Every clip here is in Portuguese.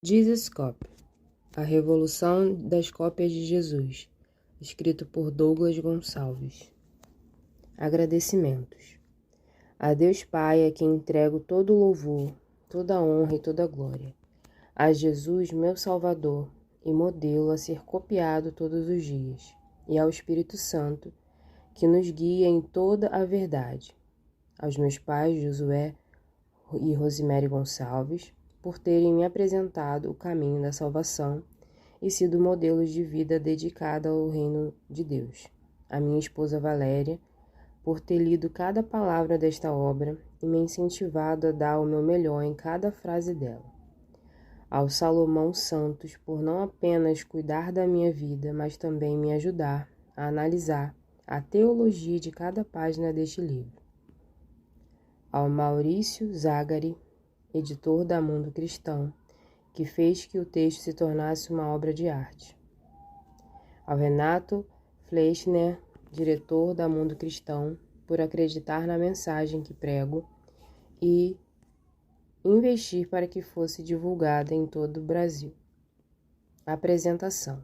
Jesus Copy, A Revolução das Cópias de Jesus, escrito por Douglas Gonçalves. Agradecimentos. A Deus Pai a quem entrego todo o louvor, toda a honra e toda a glória. A Jesus, meu Salvador, e modelo a ser copiado todos os dias, e ao Espírito Santo, que nos guia em toda a verdade. Aos meus pais, Josué e Rosemary Gonçalves, por terem me apresentado o caminho da salvação e sido modelos de vida dedicada ao reino de Deus. A minha esposa Valéria, por ter lido cada palavra desta obra e me incentivado a dar o meu melhor em cada frase dela. Ao Salomão Santos, por não apenas cuidar da minha vida, mas também me ajudar a analisar a teologia de cada página deste livro. Ao Maurício Zagari, editor da Mundo Cristão, que fez que o texto se tornasse uma obra de arte. Ao Renato Fleischner, diretor da Mundo Cristão, por acreditar na mensagem que prego e investir para que fosse divulgada em todo o Brasil. Apresentação.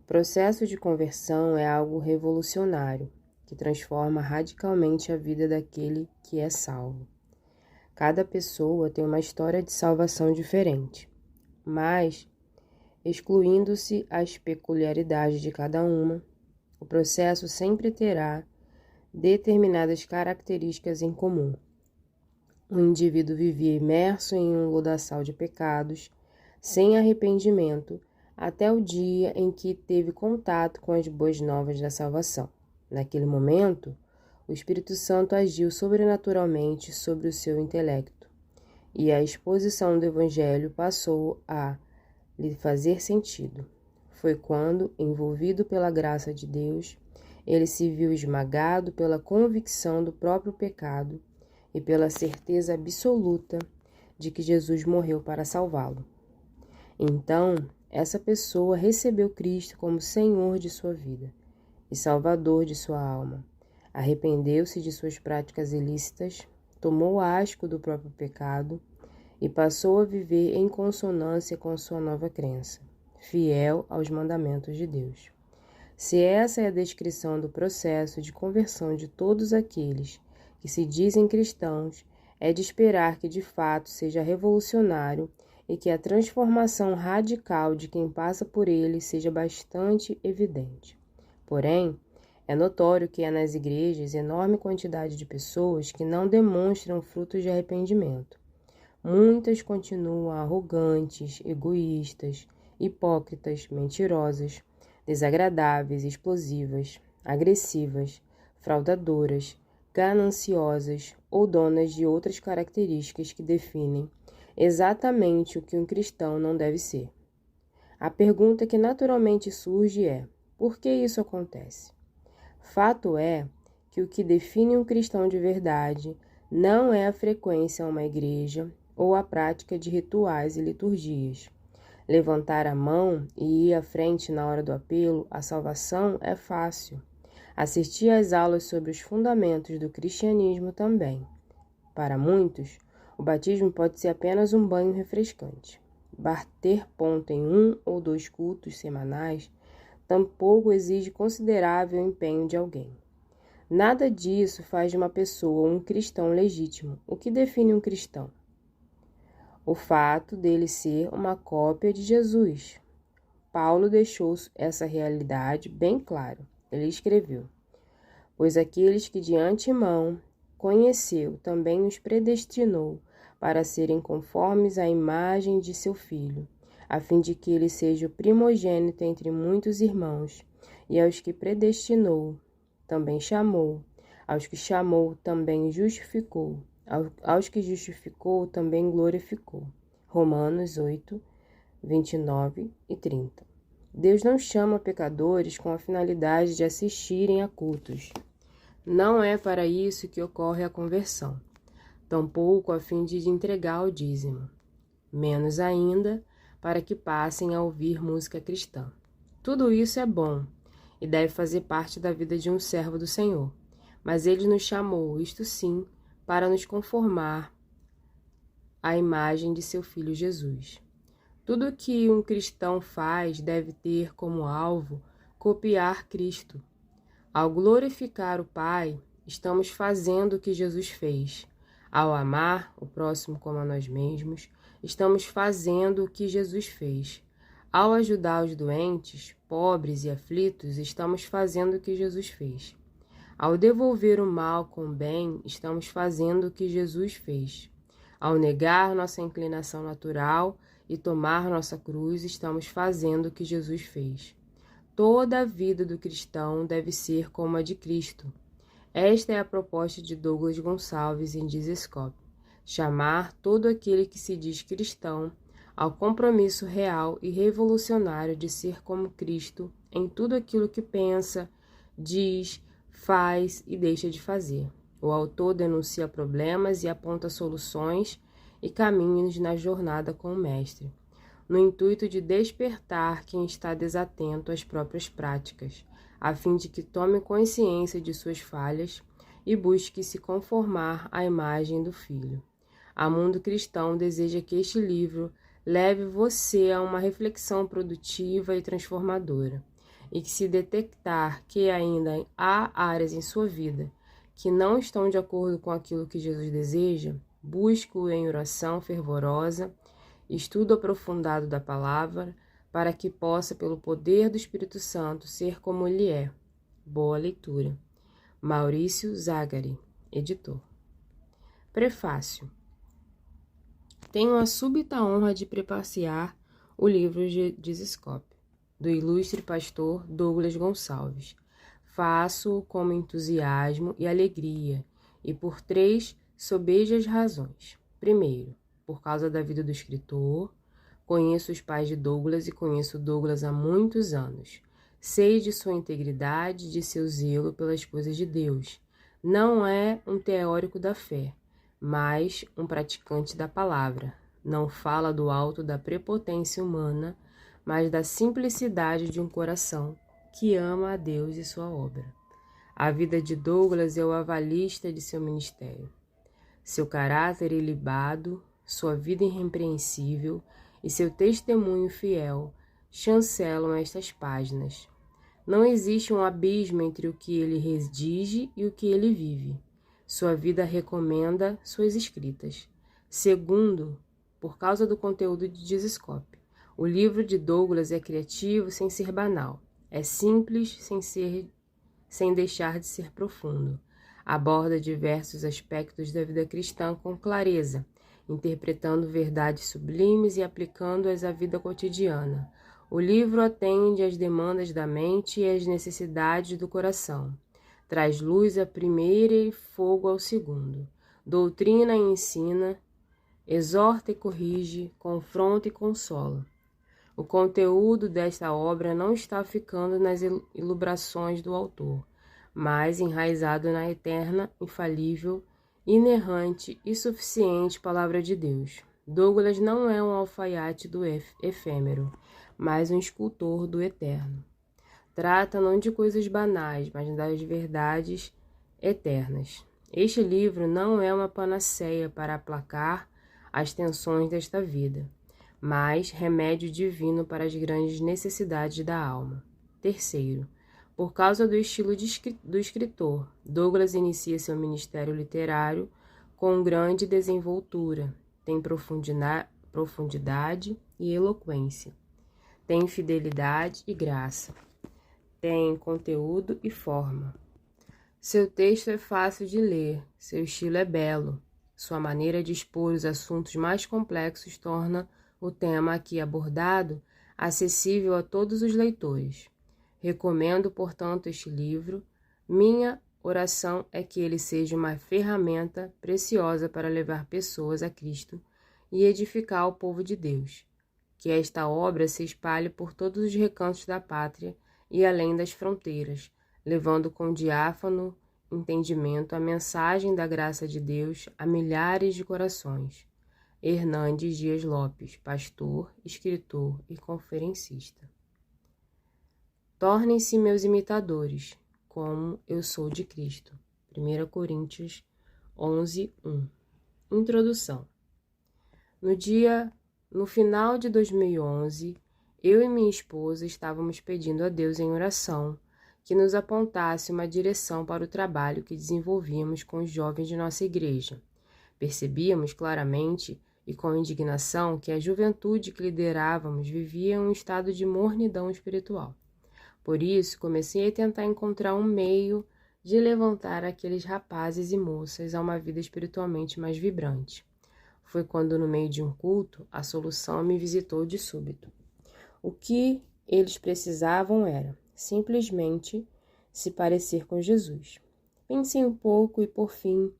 O processo de conversão é algo revolucionário, que transforma radicalmente a vida daquele que é salvo. Cada pessoa tem uma história de salvação diferente, mas, excluindo-se as peculiaridades de cada uma, o processo sempre terá determinadas características em comum. O indivíduo vivia imerso em um lodaçal de pecados, sem arrependimento, até o dia em que teve contato com as boas novas da salvação. Naquele momento, o Espírito Santo agiu sobrenaturalmente sobre o seu intelecto, e a exposição do Evangelho passou a lhe fazer sentido. Foi quando, envolvido pela graça de Deus, ele se viu esmagado pela convicção do próprio pecado e pela certeza absoluta de que Jesus morreu para salvá-lo. Então, essa pessoa recebeu Cristo como Senhor de sua vida e Salvador de sua alma. Arrependeu-se de suas práticas ilícitas, tomou asco do próprio pecado e passou a viver em consonância com sua nova crença, fiel aos mandamentos de Deus. Se essa é a descrição do processo de conversão de todos aqueles que se dizem cristãos, é de esperar que de fato seja revolucionário e que a transformação radical de quem passa por ele seja bastante evidente. Porém, é notório que há nas igrejas enorme quantidade de pessoas que não demonstram frutos de arrependimento. Muitas continuam arrogantes, egoístas, hipócritas, mentirosas, desagradáveis, explosivas, agressivas, fraudadoras, gananciosas ou donas de outras características que definem exatamente o que um cristão não deve ser. A pergunta que naturalmente surge é: por que isso acontece? Fato é que o que define um cristão de verdade não é a frequência a uma igreja ou a prática de rituais e liturgias. Levantar a mão e ir à frente na hora do apelo à salvação é fácil. Assistir às aulas sobre os fundamentos do cristianismo também. Para muitos, o batismo pode ser apenas um banho refrescante. Bater ponto em 1 ou 2 cultos semanais tampouco exige considerável empenho de alguém. Nada disso faz de uma pessoa um cristão legítimo. O que define um cristão? O fato dele ser uma cópia de Jesus. Paulo deixou essa realidade bem claro. Ele escreveu: pois aqueles que de antemão conheceu, também os predestinou para serem conformes à imagem de seu Filho, a fim de que ele seja o primogênito entre muitos irmãos. E aos que predestinou, também chamou. Aos que chamou, também justificou. Aos que justificou, também glorificou. Romanos 8, 29 e 30. Deus não chama pecadores com a finalidade de assistirem a cultos. Não é para isso que ocorre a conversão, tampouco a fim de entregar o dízimo. Menos ainda, para que passem a ouvir música cristã. Tudo isso é bom e deve fazer parte da vida de um servo do Senhor, mas ele nos chamou, isto sim, para nos conformar à imagem de seu Filho Jesus. Tudo que um cristão faz deve ter como alvo copiar Cristo. Ao glorificar o Pai, estamos fazendo o que Jesus fez. Ao amar o próximo como a nós mesmos, estamos fazendo o que Jesus fez. Ao ajudar os doentes, pobres e aflitos, estamos fazendo o que Jesus fez. Ao devolver o mal com o bem, estamos fazendo o que Jesus fez. Ao negar nossa inclinação natural e tomar nossa cruz, estamos fazendo o que Jesus fez. Toda a vida do cristão deve ser como a de Cristo. Esta é a proposta de Douglas Gonçalves em Dizescope: chamar todo aquele que se diz cristão ao compromisso real e revolucionário de ser como Cristo em tudo aquilo que pensa, diz, faz e deixa de fazer. O autor denuncia problemas e aponta soluções e caminhos na jornada com o Mestre, no intuito de despertar quem está desatento às próprias práticas, a fim de que tome consciência de suas falhas e busque se conformar à imagem do Filho. A Mundo Cristão deseja que este livro leve você a uma reflexão produtiva e transformadora, e que, se detectar que ainda há áreas em sua vida que não estão de acordo com aquilo que Jesus deseja, busque-o em oração fervorosa, estudo aprofundado da palavra, para que possa, pelo poder do Espírito Santo, ser como ele é. Boa leitura. Maurício Zagari, editor. Prefácio. Tenho a súbita honra de prefaciar o livro de Dizescope, do ilustre pastor Douglas Gonçalves. Faço-o com entusiasmo e alegria, e por 3 sobejas razões. Primeiro, por causa da vida do escritor. Conheço os pais de Douglas e conheço Douglas há muitos anos. Sei de sua integridade, de seu zelo pelas coisas de Deus. Não é um teórico da fé, mas um praticante da palavra. Não fala do alto da prepotência humana, mas da simplicidade de um coração que ama a Deus e sua obra. A vida de Douglas é o avalista de seu ministério. Seu caráter ilibado, sua vida irrepreensível e seu testemunho fiel chancelam estas páginas. Não existe um abismo entre o que ele redige e o que ele vive. Sua vida recomenda suas escritas. Segundo, por causa do conteúdo de Dizescope. O livro de Douglas é criativo sem ser banal. É simples sem deixar de ser profundo. Aborda diversos aspectos da vida cristã com clareza, interpretando verdades sublimes e aplicando-as à vida cotidiana. O livro atende às demandas da mente e às necessidades do coração. Traz luz à primeira e fogo ao segundo. Doutrina e ensina, exorta e corrige, confronta e consola. O conteúdo desta obra não está ficando nas elucubrações do autor, mas enraizado na eterna, infalível, inerrante e suficiente Palavra de Deus. Douglas não é um alfaiate do efêmero, mas um escultor do eterno. Trata não de coisas banais, mas das verdades eternas. Este livro não é uma panaceia para aplacar as tensões desta vida, mas remédio divino para as grandes necessidades da alma. Terceiro, por causa do estilo do escritor, Douglas inicia seu ministério literário com grande desenvoltura, tem profundidade e eloquência, tem fidelidade e graça, tem conteúdo e forma. Seu texto é fácil de ler, seu estilo é belo, sua maneira de expor os assuntos mais complexos torna o tema aqui abordado acessível a todos os leitores. Recomendo, portanto, este livro. Minha oração é que ele seja uma ferramenta preciosa para levar pessoas a Cristo e edificar o povo de Deus. Que esta obra se espalhe por todos os recantos da pátria e além das fronteiras, levando com diáfano entendimento a mensagem da graça de Deus a milhares de corações. Hernandes Dias Lopes, pastor, escritor e conferencista. Tornem-se meus imitadores, como eu sou de Cristo. 1 Coríntios 11:1. Introdução. No dia No final de 2011, eu e minha esposa estávamos pedindo a Deus em oração que nos apontasse uma direção para o trabalho que desenvolvíamos com os jovens de nossa igreja. Percebíamos claramente e com indignação que a juventude que liderávamos vivia em um estado de mornidão espiritual. Por isso, comecei a tentar encontrar um meio de levantar aqueles rapazes e moças a uma vida espiritualmente mais vibrante. Foi quando, no meio de um culto, a solução me visitou de súbito. O que eles precisavam era, simplesmente, se parecer com Jesus. Pensei um pouco e, por fim,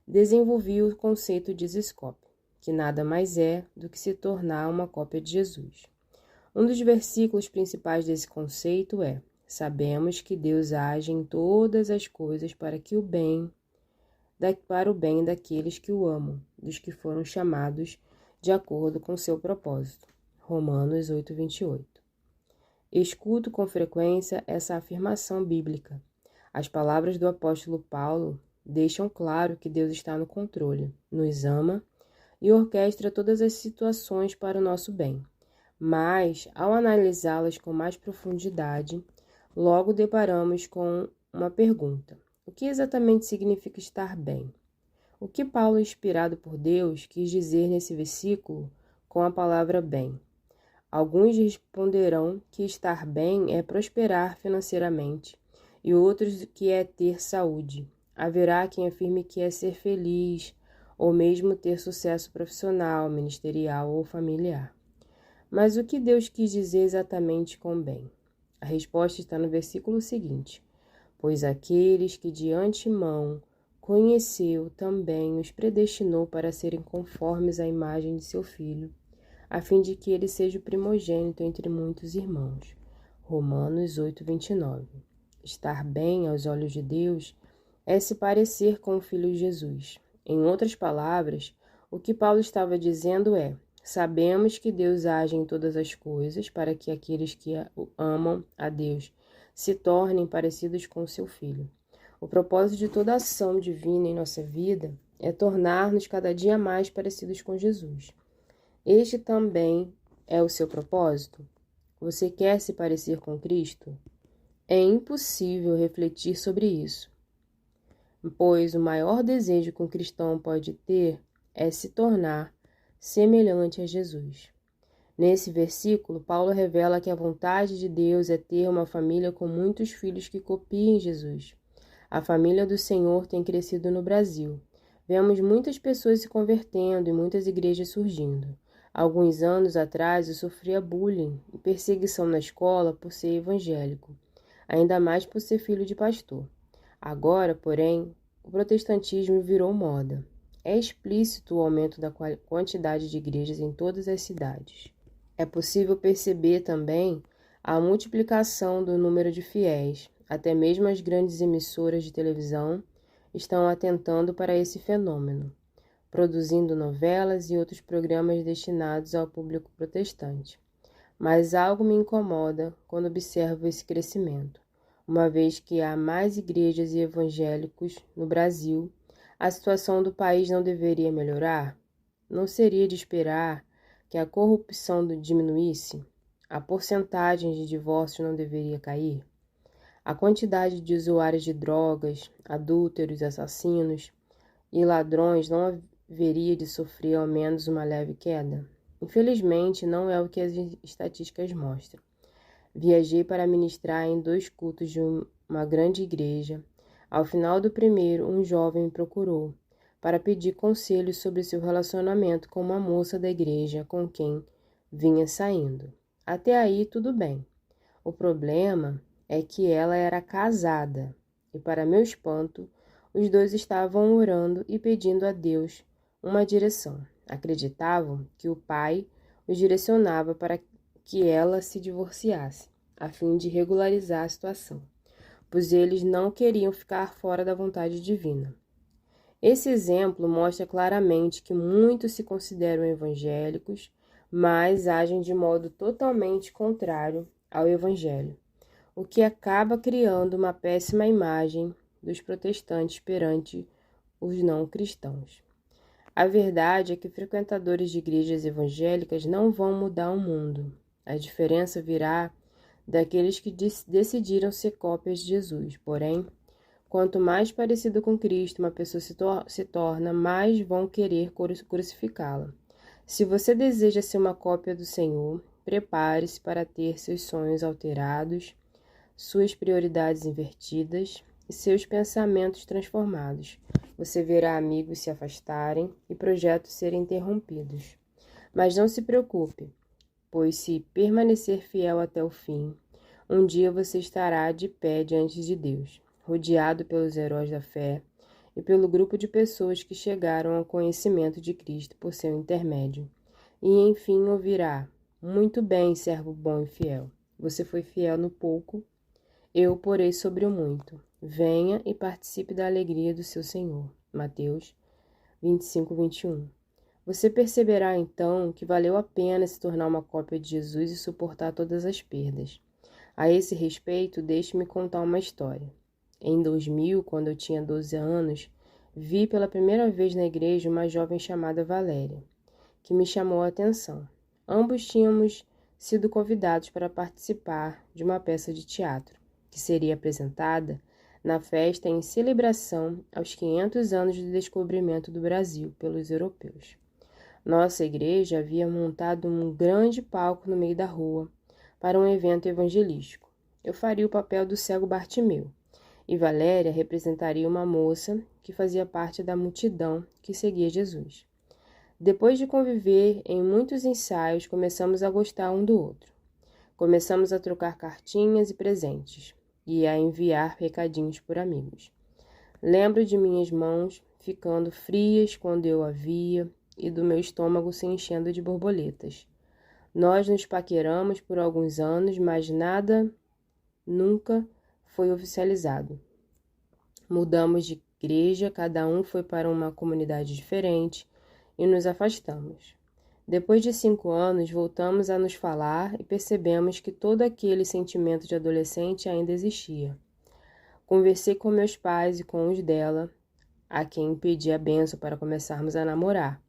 desenvolvi o conceito de Ziscope, que nada mais é do que se tornar uma cópia de Jesus. Um dos versículos principais desse conceito é: sabemos que Deus age em todas as coisas para o bem daqueles que o amam, dos que foram chamados de acordo com seu propósito. Romanos 8:28. Escuto com frequência essa afirmação bíblica. As palavras do apóstolo Paulo deixam claro que Deus está no controle, nos ama e orquestra todas as situações para o nosso bem. Mas, ao analisá-las com mais profundidade, logo deparamos com uma pergunta: o que exatamente significa estar bem? O que Paulo, inspirado por Deus, quis dizer nesse versículo com a palavra bem? Alguns responderão que estar bem é prosperar financeiramente, e outros que é ter saúde. Haverá quem afirme que é ser feliz, ou mesmo ter sucesso profissional, ministerial ou familiar. Mas o que Deus quis dizer exatamente com bem? A resposta está no versículo seguinte: pois aqueles que de antemão conheceu também os predestinou para serem conformes à imagem de seu Filho, a fim de que ele seja o primogênito entre muitos irmãos. Romanos 8:29. Estar bem aos olhos de Deus é se parecer com o Filho Jesus. Em outras palavras, o que Paulo estava dizendo é: sabemos que Deus age em todas as coisas para que aqueles que amam a Deus se tornem parecidos com seu Filho. O propósito de toda ação divina em nossa vida é tornar-nos cada dia mais parecidos com Jesus. Este também é o seu propósito? Você quer se parecer com Cristo? É impossível refletir sobre isso, pois o maior desejo que um cristão pode ter é se tornar semelhante a Jesus. Nesse versículo, Paulo revela que a vontade de Deus é ter uma família com muitos filhos que copiem Jesus. A família do Senhor tem crescido no Brasil. Vemos muitas pessoas se convertendo e muitas igrejas surgindo. Alguns anos atrás eu sofria bullying e perseguição na escola por ser evangélico, ainda mais por ser filho de pastor. Agora, porém, o protestantismo virou moda. É explícito o aumento da quantidade de igrejas em todas as cidades. É possível perceber também a multiplicação do número de fiéis. Até mesmo as grandes emissoras de televisão estão atentando para esse fenômeno, produzindo novelas e outros programas destinados ao público protestante. Mas algo me incomoda quando observo esse crescimento. Uma vez que há mais igrejas e evangélicos no Brasil, a situação do país não deveria melhorar? Não seria de esperar que a corrupção diminuísse? A porcentagem de divórcios não deveria cair? A quantidade de usuários de drogas, adúlteros, assassinos e ladrões não haveria de sofrer ao menos uma leve queda? Infelizmente, não é o que as estatísticas mostram. Viajei para ministrar em 2 cultos de uma grande igreja. Ao final do primeiro, um jovem me procurou para pedir conselhos sobre seu relacionamento com uma moça da igreja com quem vinha saindo. Até aí, tudo bem. O problema é que ela era casada e, para meu espanto, os dois estavam orando e pedindo a Deus uma direção. Acreditavam que o pai os direcionava para que ela se divorciasse, a fim de regularizar a situação, pois eles não queriam ficar fora da vontade divina. Esse exemplo mostra claramente que muitos se consideram evangélicos, mas agem de modo totalmente contrário ao evangelho, o que acaba criando uma péssima imagem dos protestantes perante os não cristãos. A verdade é que frequentadores de igrejas evangélicas não vão mudar o mundo. A diferença virá daqueles que decidiram ser cópias de Jesus. Porém, quanto mais parecido com Cristo uma pessoa se torna, mais vão querer crucificá-la. Se você deseja ser uma cópia do Senhor, prepare-se para ter seus sonhos alterados, suas prioridades invertidas e seus pensamentos transformados. Você verá amigos se afastarem e projetos serem interrompidos. Mas não se preocupe, pois se permanecer fiel até o fim, um dia você estará de pé diante de Deus, rodeado pelos heróis da fé e pelo grupo de pessoas que chegaram ao conhecimento de Cristo por seu intermédio. E enfim ouvirá: muito bem, servo bom e fiel. Você foi fiel no pouco, eu o porei sobre o muito. Venha e participe da alegria do seu Senhor. Mateus 25, 21. Você perceberá então que valeu a pena se tornar uma cópia de Jesus e suportar todas as perdas. A esse respeito, deixe-me contar uma história. Em 2000, quando eu tinha 12 anos, vi pela primeira vez na igreja uma jovem chamada Valéria, que me chamou a atenção. Ambos tínhamos sido convidados para participar de uma peça de teatro, que seria apresentada na festa em celebração aos 500 anos do descobrimento do Brasil pelos europeus. Nossa igreja havia montado um grande palco no meio da rua para um evento evangelístico. Eu faria o papel do cego Bartimeu, e Valéria representaria uma moça que fazia parte da multidão que seguia Jesus. Depois de conviver em muitos ensaios, começamos a gostar um do outro. Começamos a trocar cartinhas e presentes, e a enviar recadinhos por amigos. Lembro de minhas mãos ficando frias quando eu a via e do meu estômago se enchendo de borboletas. Nós nos paqueramos por alguns anos, mas nada nunca foi oficializado. Mudamos de igreja, cada um foi para uma comunidade diferente e nos afastamos. Depois de 5 anos, voltamos a nos falar e percebemos que todo aquele sentimento de adolescente ainda existia. Conversei com meus pais e com os dela, a quem pedi a benção para começarmos a namorar.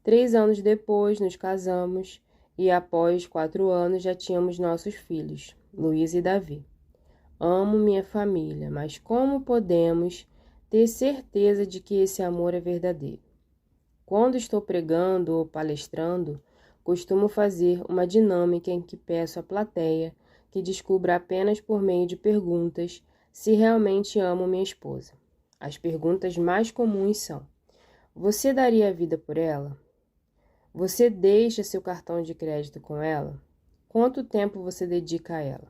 3 anos depois, nos casamos e após 4 anos já tínhamos nossos filhos, Luiz e Davi. Amo minha família, mas como podemos ter certeza de que esse amor é verdadeiro? Quando estou pregando ou palestrando, costumo fazer uma dinâmica em que peço à plateia que descubra apenas por meio de perguntas se realmente amo minha esposa. As perguntas mais comuns são: você daria a vida por ela? Você deixa seu cartão de crédito com ela? Quanto tempo você dedica a ela?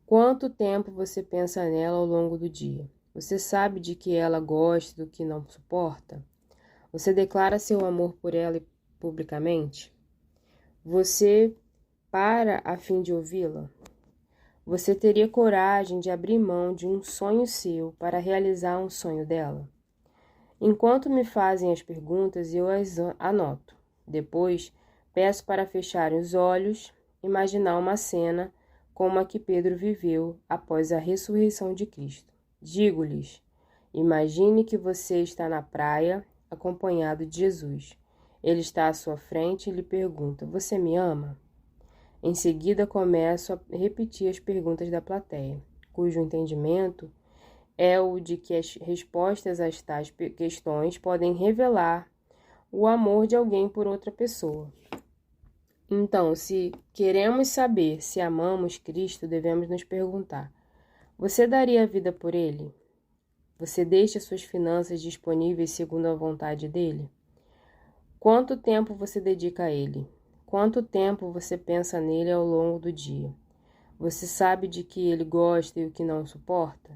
Quanto tempo você pensa nela ao longo do dia? Você sabe de que ela gosta e do que não suporta? Você declara seu amor por ela publicamente? Você para a fim de ouvi-la? Você teria coragem de abrir mão de um sonho seu para realizar um sonho dela? Enquanto me fazem as perguntas, eu as anoto. Depois, peço para fecharem os olhos, imaginar uma cena como a que Pedro viveu após a ressurreição de Cristo. Digo-lhes: imagine que você está na praia, acompanhado de Jesus. Ele está à sua frente e lhe pergunta: você me ama? Em seguida, começo a repetir as perguntas da plateia, cujo entendimento é o de que as respostas a tais questões podem revelar o amor de alguém por outra pessoa. Então, se queremos saber se amamos Cristo, devemos nos perguntar: você daria a vida por Ele? Você deixa suas finanças disponíveis segundo a vontade dele? Quanto tempo você dedica a ele? Quanto tempo você pensa nele ao longo do dia? Você sabe de que ele gosta e o que não suporta?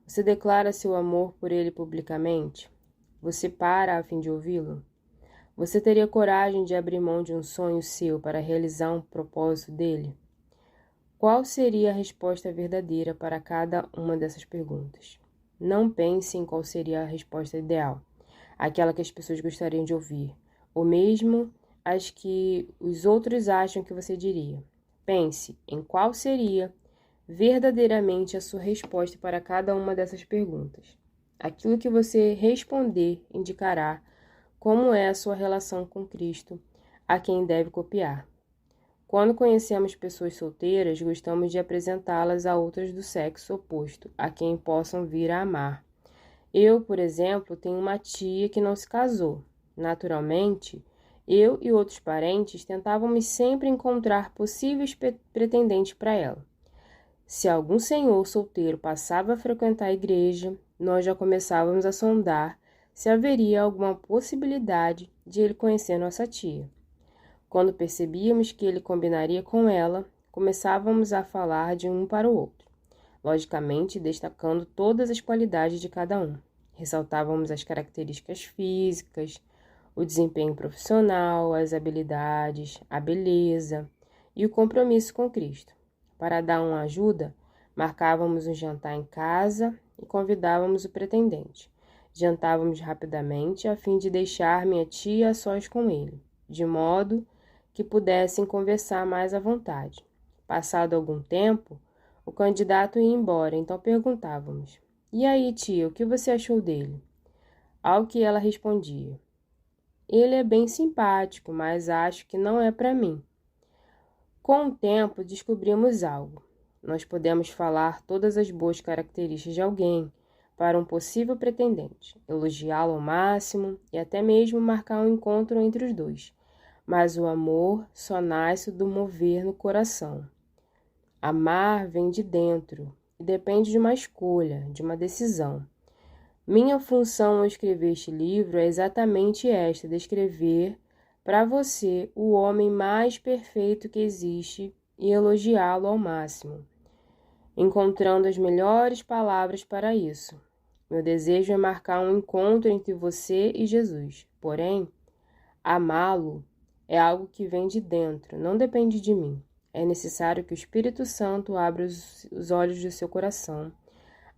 Você declara seu amor por ele publicamente? Você para a fim de ouvi-lo? Você teria coragem de abrir mão de um sonho seu para realizar um propósito dele? Qual seria a resposta verdadeira para cada uma dessas perguntas? Não pense em qual seria a resposta ideal, aquela que as pessoas gostariam de ouvir, ou mesmo as que os outros acham que você diria. Pense em qual seria verdadeiramente a sua resposta para cada uma dessas perguntas. Aquilo que você responder indicará como é a sua relação com Cristo, a quem deve copiar. Quando conhecemos pessoas solteiras, gostamos de apresentá-las a outras do sexo oposto, a quem possam vir a amar. Eu, por exemplo, tenho uma tia que não se casou. Naturalmente, eu e outros parentes tentávamos sempre encontrar possíveis pretendentes para ela. Se algum senhor solteiro passava a frequentar a igreja, nós já começávamos a sondar se haveria alguma possibilidade de ele conhecer nossa tia. Quando percebíamos que ele combinaria com ela, começávamos a falar de um para o outro, logicamente destacando todas as qualidades de cada um. Ressaltávamos as características físicas, o desempenho profissional, as habilidades, a beleza e o compromisso com Cristo. Para dar uma ajuda, marcávamos um jantar em casa e convidávamos o pretendente. Jantávamos rapidamente a fim de deixar minha tia a sós com ele, de modo que pudessem conversar mais à vontade. Passado algum tempo, o candidato ia embora, então perguntávamos: "E aí, tia, o que você achou dele?" Ao que ela respondia: "Ele é bem simpático, mas acho que não é para mim." Com o tempo, descobrimos algo. Nós podemos falar todas as boas características de alguém para um possível pretendente, elogiá-lo ao máximo e até mesmo marcar um encontro entre os dois. Mas o amor só nasce do mover no coração. Amar vem de dentro e depende de uma escolha, de uma decisão. Minha função ao escrever este livro é exatamente esta: descrever para você o homem mais perfeito que existe e elogiá-lo ao máximo, encontrando as melhores palavras para isso. Meu desejo é marcar um encontro entre você e Jesus. Porém, amá-lo é algo que vem de dentro, não depende de mim. É necessário que o Espírito Santo abra os olhos do seu coração,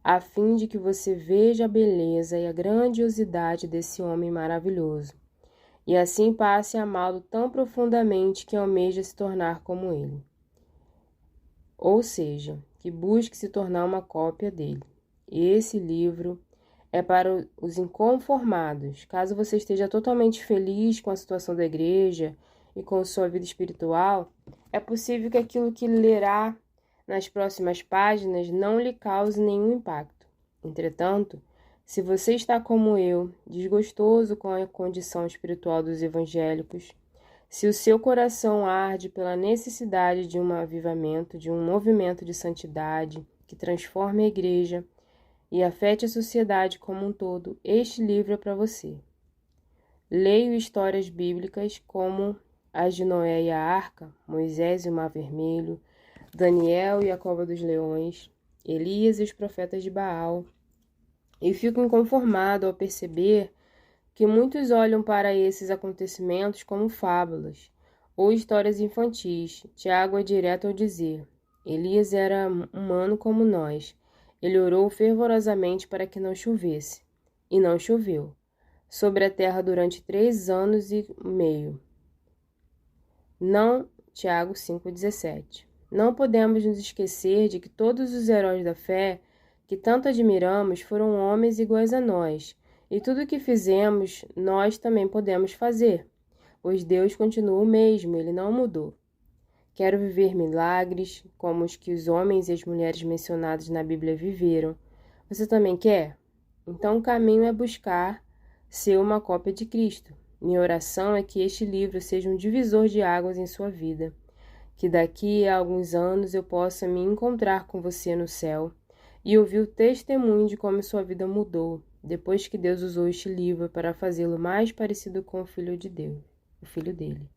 a fim de que você veja a beleza e a grandiosidade desse homem maravilhoso, e assim passe a amá-lo tão profundamente que almeja se tornar como ele. Ou seja, que busque se tornar uma cópia dele. Esse livro é para os inconformados. Caso você esteja totalmente feliz com a situação da igreja e com sua vida espiritual, é possível que aquilo que lerá nas próximas páginas não lhe cause nenhum impacto. Entretanto, se você está como eu, desgostoso com a condição espiritual dos evangélicos, se o seu coração arde pela necessidade de um avivamento, de um movimento de santidade que transforme a igreja e afete a sociedade como um todo, este livro é para você. Leio histórias bíblicas como as de Noé e a Arca, Moisés e o Mar Vermelho, Daniel e a Cova dos Leões, Elias e os profetas de Baal, e fico inconformado ao perceber que muitos olham para esses acontecimentos como fábulas ou histórias infantis. Tiago é direto ao dizer: Elias era humano como nós. Ele orou fervorosamente para que não chovesse, e não choveu sobre a terra durante 3 anos e meio. Não, Tiago 5,17. Não podemos nos esquecer de que todos os heróis da fé que tanto admiramos foram homens iguais a nós, e tudo o que fizemos, nós também podemos fazer, pois Deus continua o mesmo, Ele não mudou. Quero viver milagres, como os que os homens e as mulheres mencionados na Bíblia viveram. Você também quer? Então o caminho é buscar ser uma cópia de Cristo. Minha oração é que este livro seja um divisor de águas em sua vida, que daqui a alguns anos eu possa me encontrar com você no céu e ouvir o testemunho de como sua vida mudou, depois que Deus usou este livro para fazê-lo mais parecido com o Filho de Deus, o Filho dele.